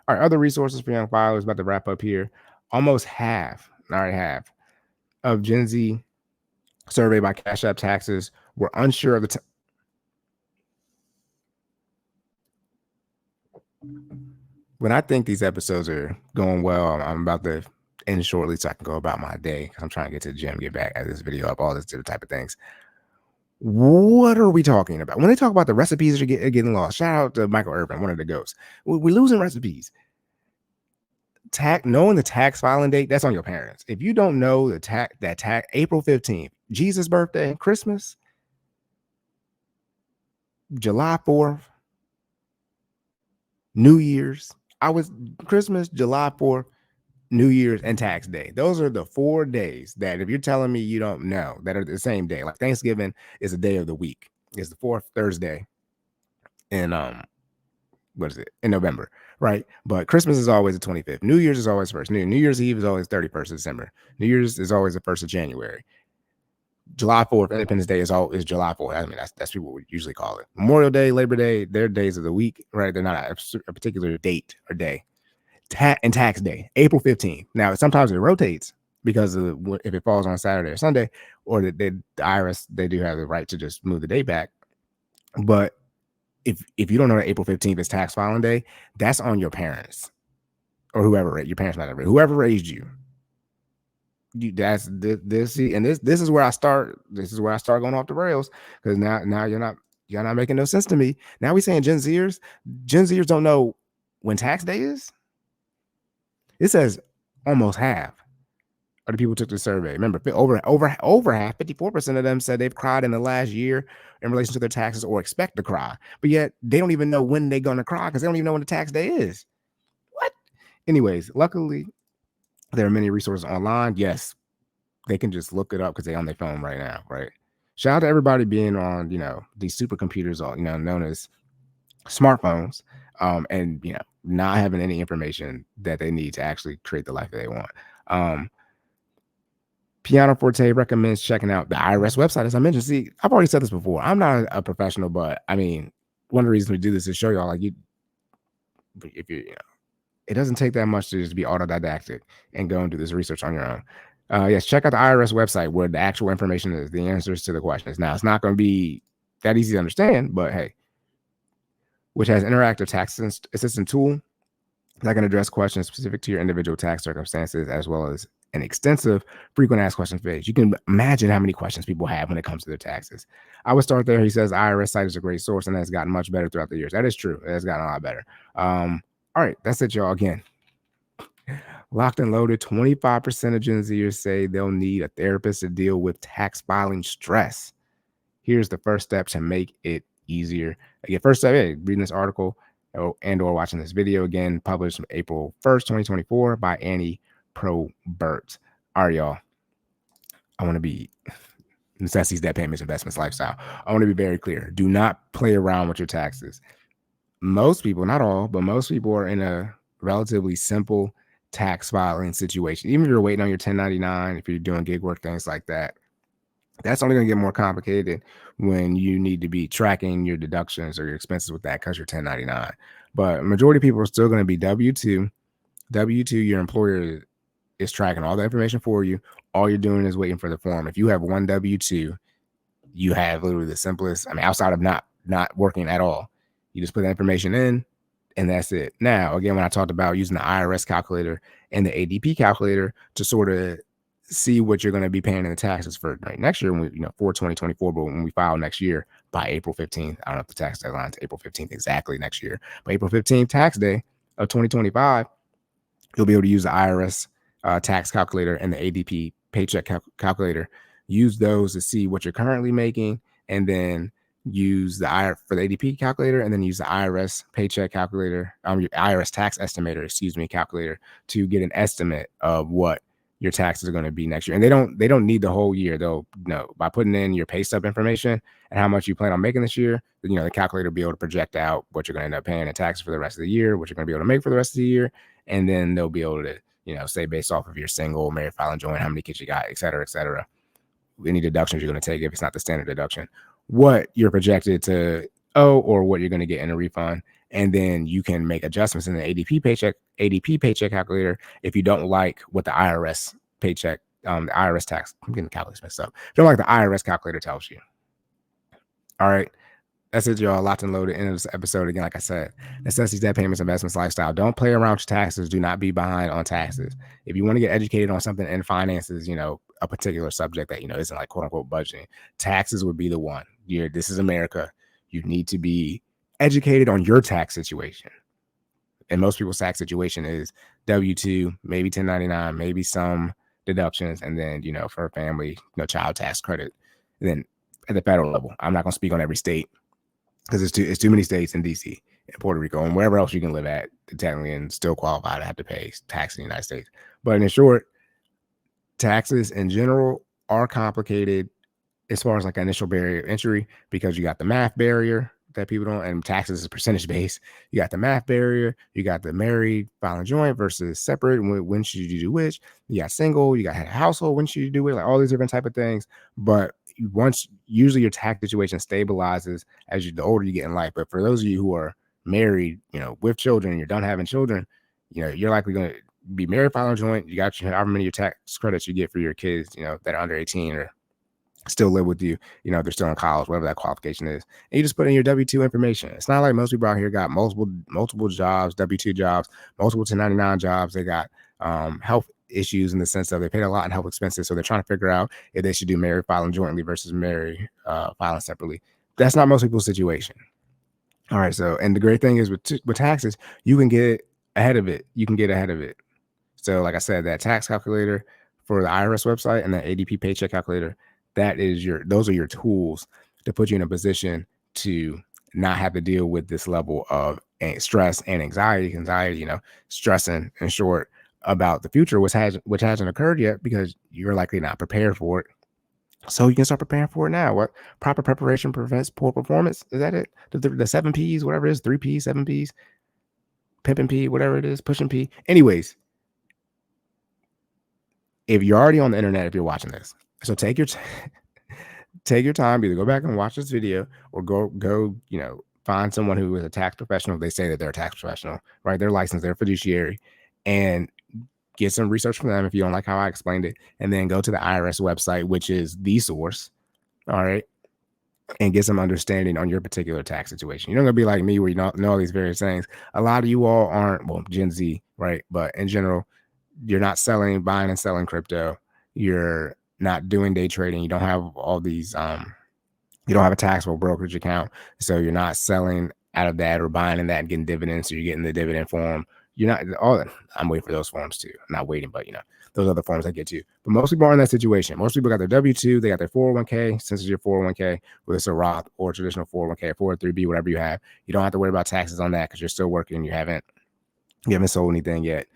All right, other resources for young filers, about to wrap up here. Almost half of Gen Z surveyed by Cash App Taxes were unsure of the when I think these episodes are going well, I'm about to end shortly so I can go about my day, because I'm trying to get to the gym, get back at this video up, all this different type of things. What are we talking about? When they talk about the recipes that are getting lost, shout out to Michael Urban, one of the ghosts. We're losing recipes. Knowing the tax filing date, that's on your parents. If you don't know the tax April 15th, Jesus' birthday, Christmas, July 4th, New Year's, Christmas, July 4th, New Year's, and tax day. Those are the 4 days that, if you're telling me you don't know, that are the same day. Like Thanksgiving is a day of the week. It's the 4th Thursday in what is it, in November, right? But Christmas is always the 25th. New Year's is always first. New Year's Eve is always 31st of December. New Year's is always the 1st of January. July 4th, Independence Day is July 4th. I mean, that's people would usually call it. Memorial Day, Labor Day, they're days of the week, right? They're not a particular date or day. And tax day, April 15th. Now, sometimes it rotates because of if it falls on Saturday or Sunday, or the IRS, they do have the right to just move the day back. But if you don't know that April 15th is tax filing day, that's on your parents or whoever, your parents might have, whoever raised you. That's this is where I start. This is where I start going off the rails, because now you're not making no sense to me. Now we saying Gen Zers don't know when tax day is. It says almost half of the people who took the survey. Remember, over half, 54% of them said they've cried in the last year in relation to their taxes or expect to cry. But yet they don't even know when they're going to cry, because they don't even know when the tax day is. What? Anyways, luckily, there are many resources online. Yes, they can just look it up because they're on their phone right now, right? Shout out to everybody being on, these supercomputers, known as smartphones, and not having any information that they need to actually create the life that they want. Piano Forte recommends checking out the IRS website, as I mentioned. See, I've already said this before. I'm not a professional, but I mean, one of the reasons we do this is show y'all, like, it doesn't take that much to just be autodidactic and go and do this research on your own. Yes, check out the IRS website where the actual information is, the answers to the questions. Now, it's not going to be that easy to understand, but hey, which has interactive tax assistant tool that can address questions specific to your individual tax circumstances, as well as an extensive frequent asked questions page. You can imagine how many questions people have when it comes to their taxes. I would start there. He says IRS site is a great source and has gotten much better throughout the years. That is true. It has gotten a lot better. All right, that's it, y'all. Again, locked and loaded. 25% of Gen Zers say they'll need a therapist to deal with tax filing stress. Here's the first step to make it easier. Again, first step, reading this article and or watching this video, again, published April 1st, 2024 by Annie Probert. All right, y'all. I want to be necessities, debt payments, investments, lifestyle. I want to be very clear. Do not play around with your taxes. Most people, not all, but most people are in a relatively simple tax filing situation. Even if you're waiting on your 1099, if you're doing gig work, things like that, that's only going to get more complicated when you need to be tracking your deductions or your expenses with that, because you're 1099. But majority of people are still going to be W-2. W-2, your employer is tracking all the information for you. All you're doing is waiting for the form. If you have one W-2, you have literally the simplest, outside of not working at all, you just put that information in and that's it. Now, again, when I talked about using the IRS calculator and the ADP calculator to sort of see what you're going to be paying in the taxes for next year, when for 2024, but when we file next year by April 15th, I don't know if the tax deadline is April 15th exactly next year, but April 15th, tax day of 2025, you'll be able to use the IRS tax calculator and the ADP paycheck calculator. Use those to see what you're currently making, and then use the for the ADP calculator, and then use the IRS paycheck calculator, your IRS tax estimator, calculator, to get an estimate of what your taxes are going to be next year. And they don't need the whole year. They'll by putting in your pay stub information and how much you plan on making this year, the calculator will be able to project out what you're going to end up paying in taxes for the rest of the year, what you're going to be able to make for the rest of the year, and then they'll be able to say based off of your single, married, filing joint, how many kids you got, et cetera, any deductions you're going to take if it's not the standard deduction, what you're projected to owe or what you're going to get in a refund. And then you can make adjustments in the ADP paycheck calculator if you don't like what the IRS paycheck, the IRS tax, I'm getting the calculator mixed up. If you don't like the IRS calculator tells you. All right. That's it, y'all. Locked and loaded. End of this episode. Again, like I said, necessities, debt payments, investments, lifestyle. Don't play around with taxes. Do not be behind on taxes. If you want to get educated on something in finances, a particular subject that, isn't like quote unquote budgeting, taxes would be the one. This is America. You need to be educated on your tax situation. And most people's tax situation is W-2, maybe 1099, maybe some deductions. And then, for a family, child tax credit. And then at the federal level, I'm not going to speak on every state, because it's too many states in DC and Puerto Rico and wherever else you can live at technically and still qualify to have to pay tax in the United States. But in short, taxes in general are complicated as far as like initial barrier of entry, because you got the math barrier that people don't, and taxes is percentage based. You got the math barrier, you got the married filing joint versus separate. When should you do which? You got single, you got head of household, when should you do it? Like all these different type of things. But once usually your tax situation stabilizes as the older you get in life. But for those of you who are married, with children, and you're done having children, you're likely going to be married filing joint. You got however many of your tax credits you get for your kids, that are under 18 or still live with you, they're still in college, whatever that qualification is. And you just put in your W-2 information. It's not like most people out here got multiple jobs, W-2 jobs, multiple 1099 jobs. They got health issues in the sense of they paid a lot in health expenses. So they're trying to figure out if they should do married filing jointly versus married filing separately. That's not most people's situation. All right. So, and the great thing is with taxes, you can get ahead of it. So like I said, that tax calculator for the IRS website and the ADP paycheck calculator, those are your tools to put you in a position to not have to deal with this level of stress and anxiety, stressing in short about the future, which hasn't occurred yet because you're likely not prepared for it. So you can start preparing for it now. What proper preparation prevents poor performance? Is that it? The 7 P's, whatever it is, 3 P's, 7 P's, pimping P, whatever it is, pushing P. Anyways, if you're already on the internet, if you're watching this, so take your time, either go back and watch this video or go, find someone who is a tax professional. They say that they're a tax professional, right? They're licensed, they're fiduciary, and get some research from them if you don't like how I explained it. And then go to the IRS website, which is the source. All right. And get some understanding on your particular tax situation. You're not going to be like me where you know all these various things. A lot of you all aren't, well, Gen Z, right? But in general, you're not buying and selling crypto. You're not doing day trading. You don't have all these, you don't have a taxable brokerage account. So you're not selling out of that or buying in that and getting dividends. So you're getting the dividend form. You're not, I'm waiting for those forms too. I'm not waiting, but those other forms I get to. But most people are in that situation. Most people got their W-2, they got their 401k, since it's your 401k, whether it's a Roth or traditional 401k, or 403b, whatever you have. You don't have to worry about taxes on that because you're still working. You haven't sold anything yet.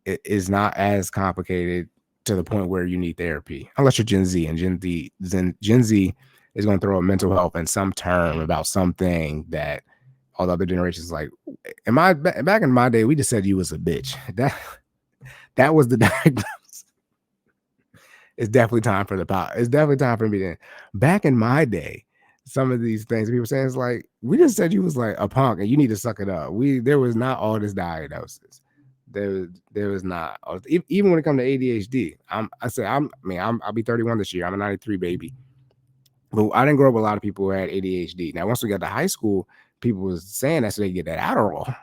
It is not as complicated to the point where you need therapy, unless you're Gen Z, and Gen Z is going to throw a mental health in some term about something that all the other generations like. Back in my day, we just said you was a bitch. That was the diagnosis. It's definitely time for it's definitely time for me to. Back in my day, some of these things people saying is like, we just said you was like a punk and you need to suck it up. There was not all this diagnosis. There was not, even when it comes to ADHD. I'll be 31 this year. I'm a 93 baby. But I didn't grow up with a lot of people who had ADHD. Now, once we got to high school, people was saying that so they get that Adderall.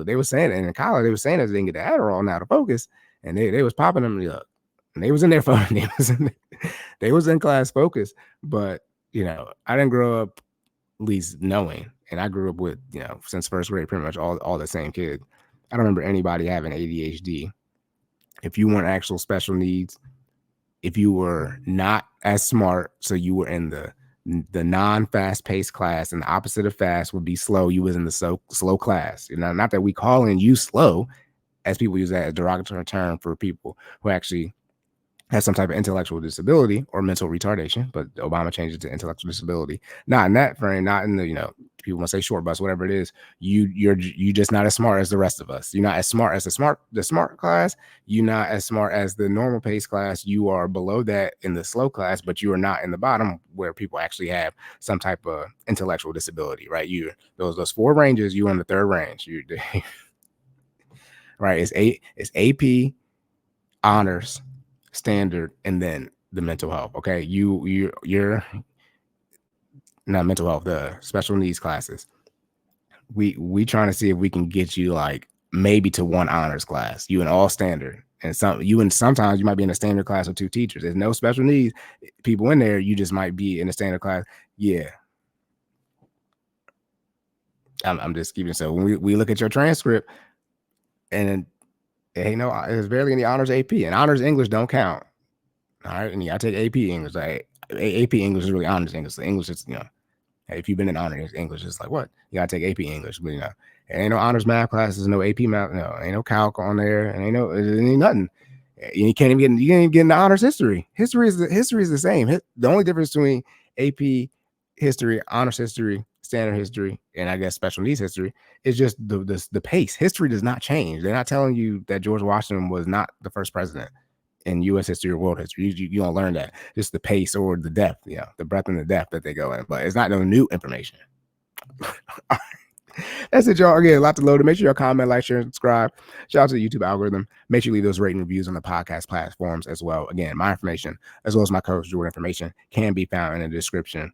They were saying it, and in college, they were saying that so they can get the Adderall now to focus. And they was popping them up. And they was in their phone. They was in class focus. But, I didn't grow up at least knowing. And I grew up with, since first grade, pretty much all the same kids. I don't remember anybody having ADHD. If you weren't actual special needs, if you were not as smart, so you were in the non-fast paced class, and the opposite of fast would be slow. You was in the slow class. Not that we calling you slow, as people use that as a derogatory term for people who actually has some type of intellectual disability or mental retardation, but Obama changed it to intellectual disability. Not in that frame, not in the, people want to say short bus, whatever it is. You're just not as smart as the rest of us. You're not as smart as the smart class. You're not as smart as the normal pace class. You are below that in the slow class, but you are not in the bottom where people actually have some type of intellectual disability, right? Those 4 ranges, you on the 3rd range. Right? It's AP, honors, standard, and then the mental health. Okay, you're not mental health, the special needs classes. We trying to see if we can get you like maybe to 1 honors class, you in all standard, and sometimes you might be in a standard class with 2 teachers. There's no special needs people in there. You just might be in a standard class. Yeah, I'm just keeping. So when we look at your transcript, and there's barely any honors AP, and honors English don't count. All right, and you gotta take AP English. Like AP English is really honors English. The English is, if you've been in honors English, it's like, what? You gotta take AP English, but ain't no honors math classes, no AP math, no, ain't no calc on there, and ain't nothing. You can't even get into honors history. History is the same. The only difference between AP history, honors history, standard history, and I guess special needs history is just the pace. History does not change. They're not telling you that George Washington was not the first president in U.S. history or world history. You don't learn that. Just the pace or the depth, the breadth and the depth that they go in. But it's not no new information. That's it, y'all. Again, a lot to load. Make sure y'all comment, like, share, and subscribe. Shout out to the YouTube algorithm. Make sure you leave those rating reviews on the podcast platforms as well. Again, my information, as well as my coach Jordan information, can be found in the description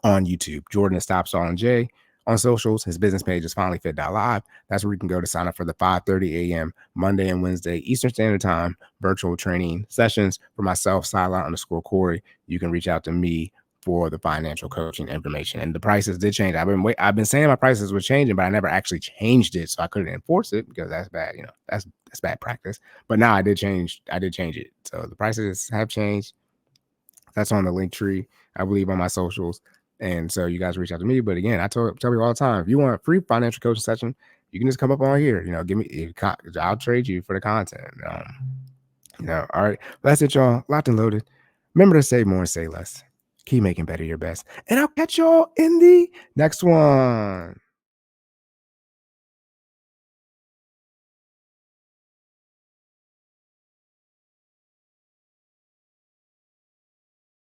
on YouTube. Jordan is Stop Saul and J. On socials, his business page is FinallyFit.live. That's where you can go to sign up for the 5:30 a.m. Monday and Wednesday Eastern Standard Time virtual training sessions for myself, Sideline_Cory. You can reach out to me for the financial coaching information. And the prices did change. I've been saying my prices were changing, but I never actually changed it, so I couldn't enforce it because that's bad. That's bad practice. But now I did change it. So the prices have changed. That's on the link tree, I believe, on my socials. And so you guys reach out to me. But again, I tell people all the time, if you want a free financial coaching session, you can just come up on here. I'll trade you for the content. All right. That's it, y'all. Locked and loaded. Remember to save more and say less. Keep making better your best. And I'll catch y'all in the next one.